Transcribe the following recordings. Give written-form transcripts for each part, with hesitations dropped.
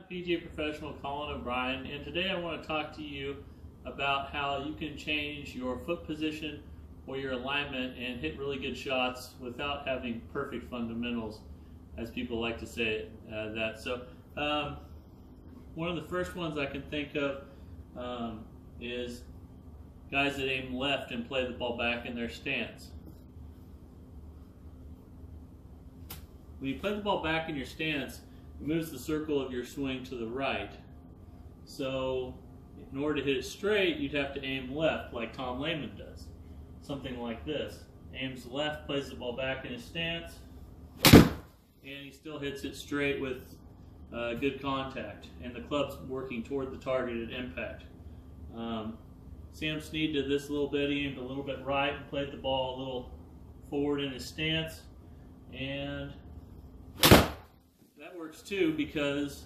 PGA professional Colin Obryan, and today I want to talk to you about how you can change your foot position or your alignment and hit really good shots without having perfect fundamentals, as people like to say one of the first ones I can think of is guys that aim left and play the ball back in their stance. When you play the ball back in your stance, it moves the circle of your swing to the right. So in order to hit it straight, you'd have to aim left like Tom Lehman does. Something like this. Aims left, plays the ball back in his stance, and he still hits it straight with good contact, and the club's working toward the targeted impact. Sam Snead did this a little bit. He aimed a little bit right and played the ball a little forward in his stance, and that works too, because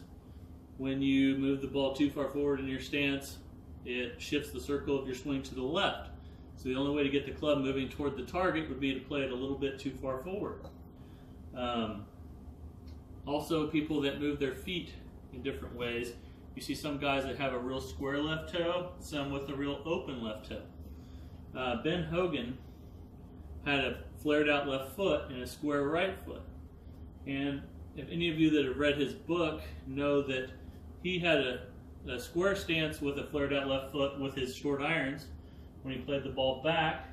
when you move the ball too far forward in your stance, it shifts the circle of your swing to the left. So the only way to get the club moving toward the target would be to play it a little bit too far forward. Also, people that move their feet in different ways. You see some guys that have a real square left toe, some with a real open left toe. Ben Hogan had a flared out left foot and a square right foot. And if any of you that have read his book know that he had a square stance with a flared out left foot with his short irons when he played the ball back,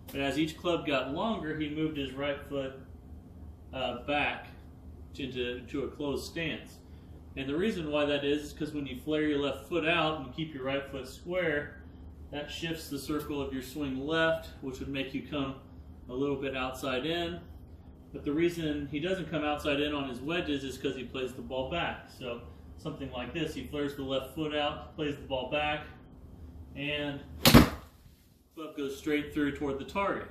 but as each club got longer, he moved his right foot back into a closed stance. And the reason why that is because when you flare your left foot out and keep your right foot square, that shifts the circle of your swing left, which would make you come a little bit outside in. But the reason he doesn't come outside in on his wedges is because he plays the ball back. So something like this, he flares the left foot out, plays the ball back, and the club goes straight through toward the target.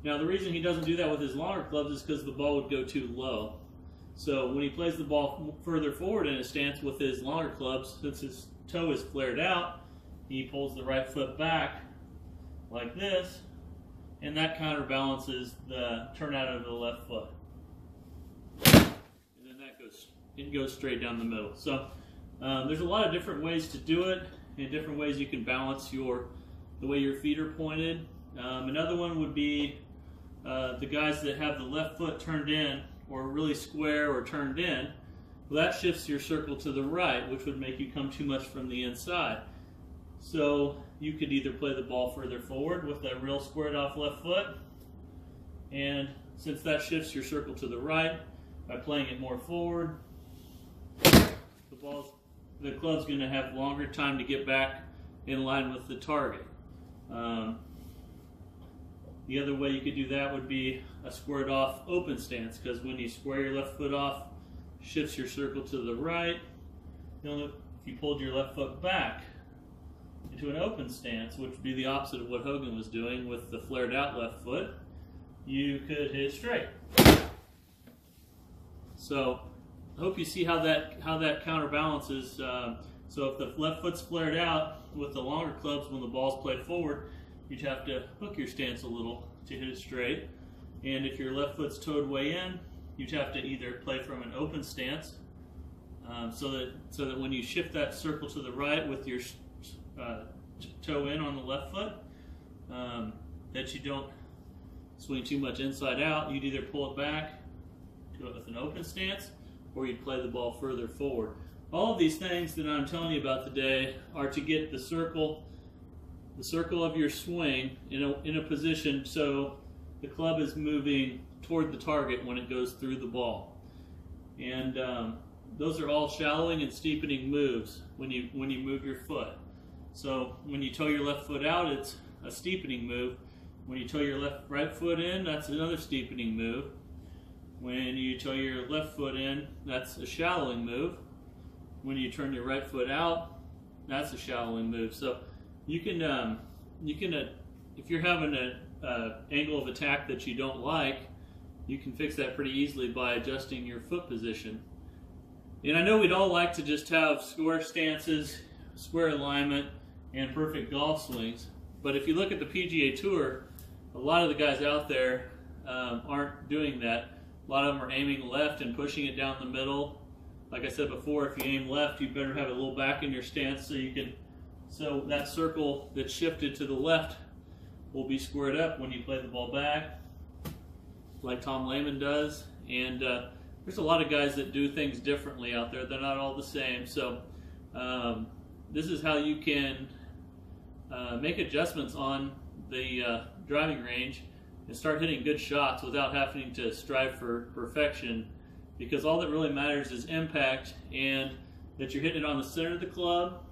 Now the reason he doesn't do that with his longer clubs is because the ball would go too low. So when he plays the ball further forward in his stance with his longer clubs, since his toe is flared out, he pulls the right foot back like this, and that counterbalances the turnout of the left foot. And then it goes straight down the middle. So there's a lot of different ways to do it, and different ways you can balance the way your feet are pointed. Another one would be the guys that have the left foot turned in or really square or turned in. Well, that shifts your circle to the right, which would make you come too much from the inside. So you could either play the ball further forward with that real squared off left foot, and since that shifts your circle to the right, by playing it more forward, the club's going to have longer time to get back in line with the target. The other way you could do that would be a squared off open stance, because when you square your left foot off, shifts your circle to the right. If you pulled your left foot back into an open stance, which would be the opposite of what Hogan was doing with the flared out left foot, you could hit it straight. So I hope you see how that counterbalances. So if the left foot's flared out with the longer clubs, when the ball's played forward, you'd have to hook your stance a little to hit it straight. And if your left foot's toed way in, you'd have to either play from an open stance, so that when you shift that circle to the right with your toe in on the left foot, that you don't swing too much inside out. You'd either pull it back with an open stance, or you'd play the ball further forward. All of these things that I'm telling you about today are to get the circle of your swing in a position so the club is moving toward the target when it goes through the ball. And those are all shallowing and steepening moves when you move your foot. So when you toe your left foot out, it's a steepening move. When you toe your right foot in, that's another steepening move. When you toe your left foot in, that's a shallowing move. When you turn your right foot out, that's a shallowing move. So you can if you're having an angle of attack that you don't like, you can fix that pretty easily by adjusting your foot position. And I know we'd all like to just have square stances, square alignment, and perfect golf swings, but if you look at the PGA Tour, a lot of the guys out there aren't doing that. A lot of them are aiming left and pushing it down the middle. like I said before, if you aim left, you better have a little back in your stance so that circle that's shifted to the left will be squared up when you play the ball back, like Tom Lehman does. And there's a lot of guys that do things differently out there. They're not all the same. So this is how you can make adjustments on the driving range and start hitting good shots without having to strive for perfection, because all that really matters is impact, and that you're hitting it on the center of the club,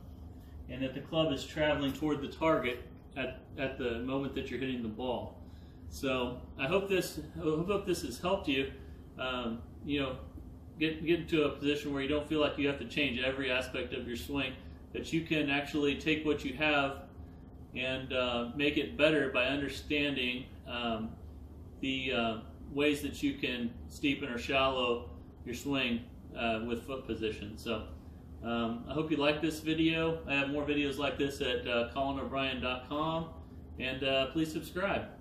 and that the club is traveling toward the target at the moment that you're hitting the ball. So I hope this has helped you. You know, get into a position where you don't feel like you have to change every aspect of your swing, that you can actually take what you have and make it better by understanding the ways that you can steepen or shallow your swing with foot position. So I hope you like this video. I have more videos like this at colinobryan.com, and please subscribe.